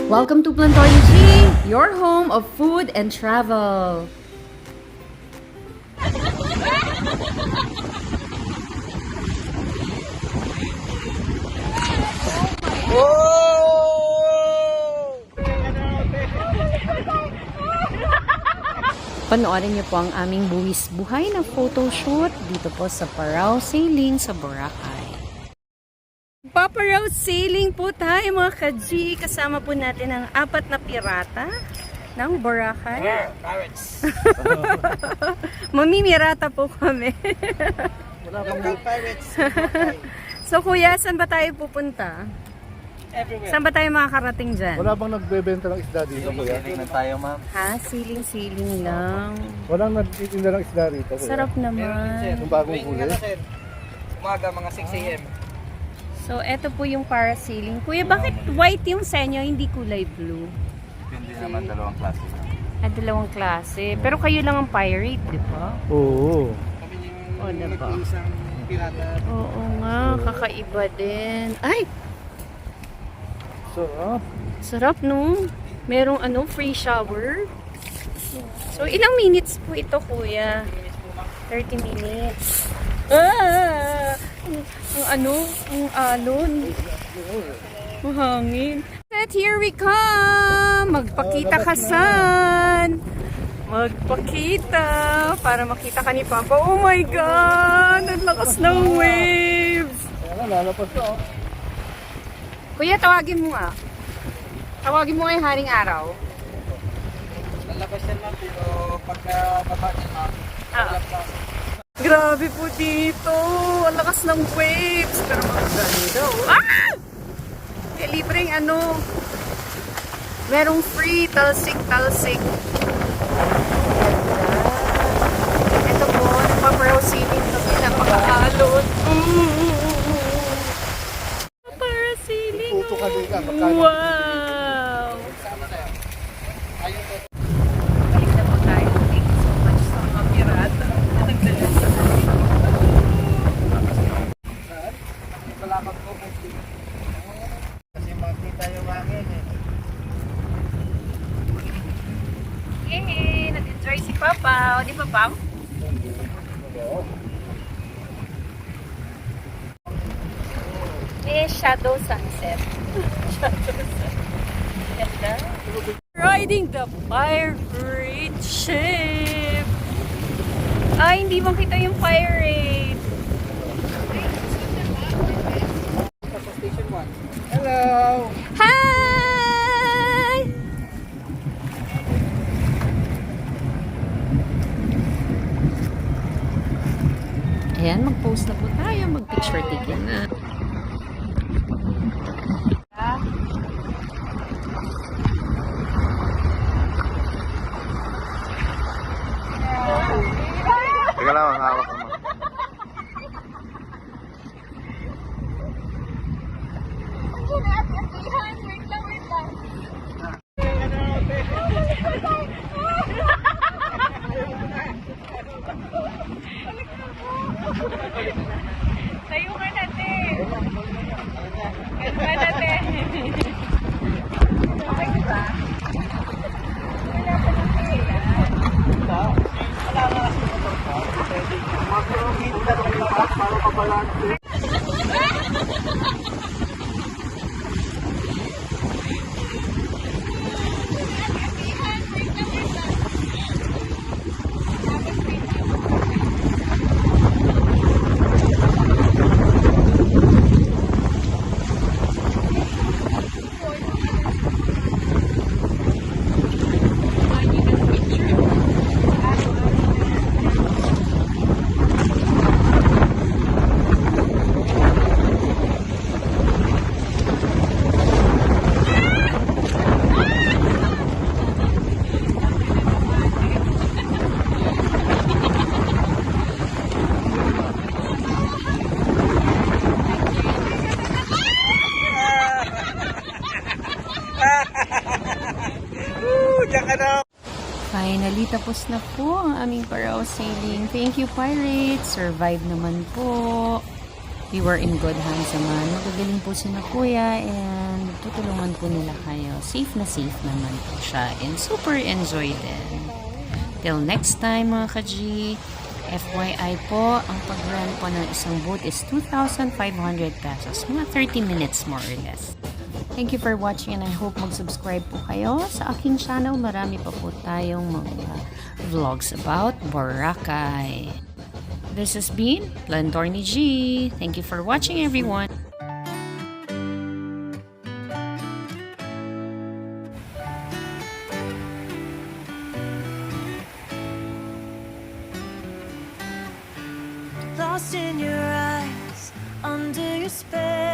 Welcome to Plantoy G, your home of food and travel. Panoorin niyo po ang aming buwis buhay na photoshoot dito po sa Paraw-Sailing sa Boracay. Paparaw-Sailing po tayo mga ka-G. Kasama po natin ang 4 na pirata ng Boracay. Pirates. Mamimirata po kami. Local pirates. So kuya, saan ba tayo pupunta? Everywhere. Saan ba tayo makakarating dyan? Wala bang nagbebenta ng isda dito, kuya? Siling na tayo, ma'am. Ha? Siling-siling lang. Walang nagtitinda ng isda rito, kuya? Sarap naman. Yung bagong huli. Umaga, mga 6 a.m. So, eto po yung parasailing. Kuya, bakit white yung sa inyo, hindi kulay blue? Depende naman, dalawang klase. At dalawang klase. Pero kayo lang ang pirate, di ba? Oo. Kami O, yung diba? isang pirata. Oo nga, kakaiba din. Ay! Sarap. Sarap, no? Merong free shower. So, ilang minutes po ito, kuya? 30 minutes. Ah! Ang alon. Mahangin. At here we come! Magpakita ka san! Magpakita! Para makita ka ni Papa. Oh my God! Ang lakas ng waves! Ayan, lalapas na, oh. Kuya, tawagin mo nga. Tawagin mo nga yung haring araw. Lalabas yan, ma'am, pero pagka baba niya, ma'am, walang klase. Grabe po dito. Ang lakas ng waves. Pero maganda. Ah! Eh, libreng merong free talsik-talsik. Ito po, nagpa-parasailing kami. Napaka-alon. Parasailing. Tuto ka din ka. Magkano? Wow! Balik na po tayo. Thank you so much sa mga pirata. Salamat po. Kasi makita yung hangin eh. Yay! Nag-enjoy si Papa. O, di ba, Pam? Shadow sunset. Shadow sunset. Ganda. Riding the pirate ship. Ay, hindi makita yung pirate. Sa station 1. Hello! Hi! Ayan, mag-post na po tayo. Mag-picture taken na. Teka lang, hawak mo. Tayo ka natin. Tayo ka natin. Okay, diba? Wala pa ng pera. Wala nga kasi motor ko. Pwede. Mag-video ka lang para kabalante. Diyan ka na. Finally, tapos na po ang aming Paraw-Sailing. Thank you, Pirates. Survive naman po. We were in good hands naman. Magagaling po si na kuya and tutulungan po nila kayo. Safe na safe naman po siya and super enjoy din. Till next time mga ka-G, FYI po, ang pag-rent po ng isang boat is 2,500 pesos. Mga 30 minutes more or less. Thank you for watching and I hope mag-subscribe po kayo sa aking channel. Marami pa po tayong mga vlogs about Boracay. This has been Lantorni G. Thank you for watching, everyone. Lost in your eyes, under your spell.